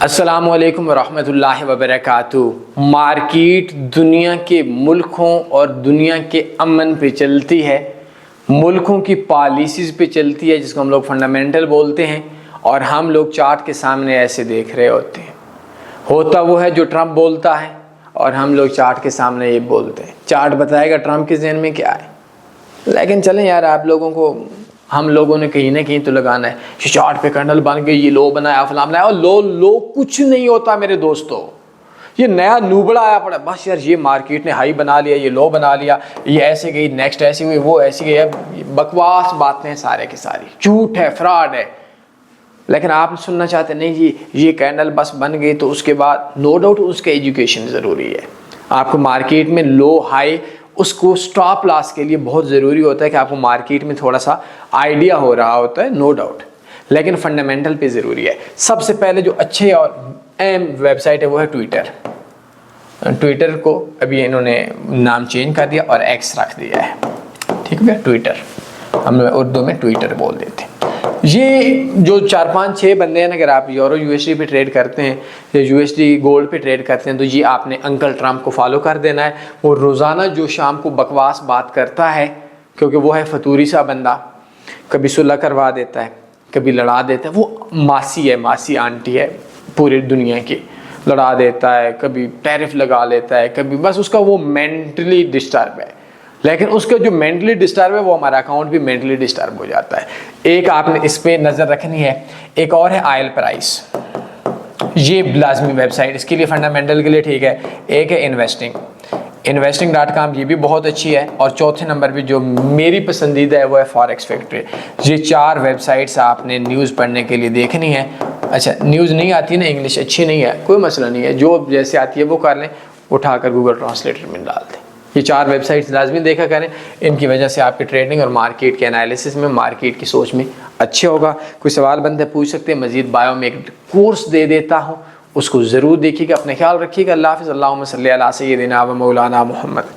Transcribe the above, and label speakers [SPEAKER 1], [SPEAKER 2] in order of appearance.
[SPEAKER 1] अस्सलामुअलैकुम वरहमतुल्लाहि वबरकातुहू। मार्केट दुनिया के मुल्कों और दुनिया के अमन पे चलती है, मुल्कों की पॉलिसीज़ पे चलती है, जिसको हम लोग फंडामेंटल बोलते हैं। और हम लोग चार्ट के सामने ऐसे देख रहे होते हैं। होता वो है जो ट्रम्प बोलता है और हम लोग चार्ट के सामने ये बोलते हैं। चार्ट बताएगा ट्रम्प के ज़हन में क्या है। लेकिन चलें यार, आप लोगों को, हम लोगों ने कहीं ना कहीं तो लगाना है। चार्ट पे कैंडल बन गई, ये लो बनाया, फलां बनाया, और लो कुछ नहीं होता मेरे दोस्तों। ये नया नूबड़ा आया पड़ा, बस यार ये मार्केट ने हाई बना लिया, ये लो बना लिया, ये ऐसे गई, नेक्स्ट ऐसी हुई, वो ऐसी गई। बकवास बातें सारे की सारी, झूठ है, फ्रॉड है। लेकिन आप सुनना चाहते नहीं जी, ये कैंडल बस बन गई तो उसके बाद नो डाउट उसका एजुकेशन ज़रूरी है। आपको मार्केट में लो हाई, उसको स्टॉप लॉस के लिए बहुत ज़रूरी होता है कि आपको मार्केट में थोड़ा सा आइडिया हो रहा होता है, नो डाउट। लेकिन फंडामेंटल पे ज़रूरी है। सबसे पहले जो अच्छे और अहम वेबसाइट है वो है ट्विटर। ट्विटर को अभी इन्होंने नाम चेंज कर दिया और एक्स रख दिया है, ठीक है। ट्विटर हम उर्दू में ट्विटर बोल देते हैं। ये जो 4-5-6 बंदे हैं ना, अगर आप यूरो यूएसडी पे ट्रेड करते हैं या यूएसडी गोल्ड पे ट्रेड करते हैं तो ये आपने अंकल ट्रम्प को फॉलो कर देना है। वो रोज़ाना जो शाम को बकवास बात करता है, क्योंकि वो है फतूरी सा बंदा, कभी सुलह करवा देता है, कभी लड़ा देता है। वो मासी है, मासी आंटी है पूरी दुनिया की, लड़ा देता है, कभी टैरिफ लगा लेता है, कभी बस उसका वो मेंटली डिस्टर्ब है। लेकिन उसका जो मेंटली डिस्टर्ब है वो हमारा अकाउंट भी मेंटली डिस्टर्ब हो जाता है। एक आपने इस पे नज़र रखनी है। एक और है ऑयल प्राइस, ये लाजमी वेबसाइट इसके लिए, फंडामेंटल के लिए ठीक है। एक है investing.com, ये भी बहुत अच्छी है। और चौथे नंबर पे जो मेरी पसंदीदा है वो है फॉरेक्स फैक्ट्री। ये 4 वेबसाइट्स आपने न्यूज़ पढ़ने के लिए देखनी है। अच्छा, न्यूज़ नहीं आती ना, इंग्लिश अच्छी नहीं है, कोई मसला नहीं है, जो जैसे आती है वो कर लें, उठाकर गूगल ट्रांसलेटर में डाल दें। ये 4 वेबसाइट्स लाजमी देखा करें। इनकी वजह से आपकी ट्रेडिंग और मार्केट के एनालिसिस में, मार्केट की सोच में अच्छे होगा। कोई सवाल बनते पूछ सकते हैं। मजीद बायो में एक कोर्स दे देता हूँ, उसको ज़रूर देखिएगा। अपने ख्याल रखिएगा। अल्लाह हाफ़िज़। अल्लाहुम्मा सल्ली अला सय्यिदिना व मौलाना मुहम्मद।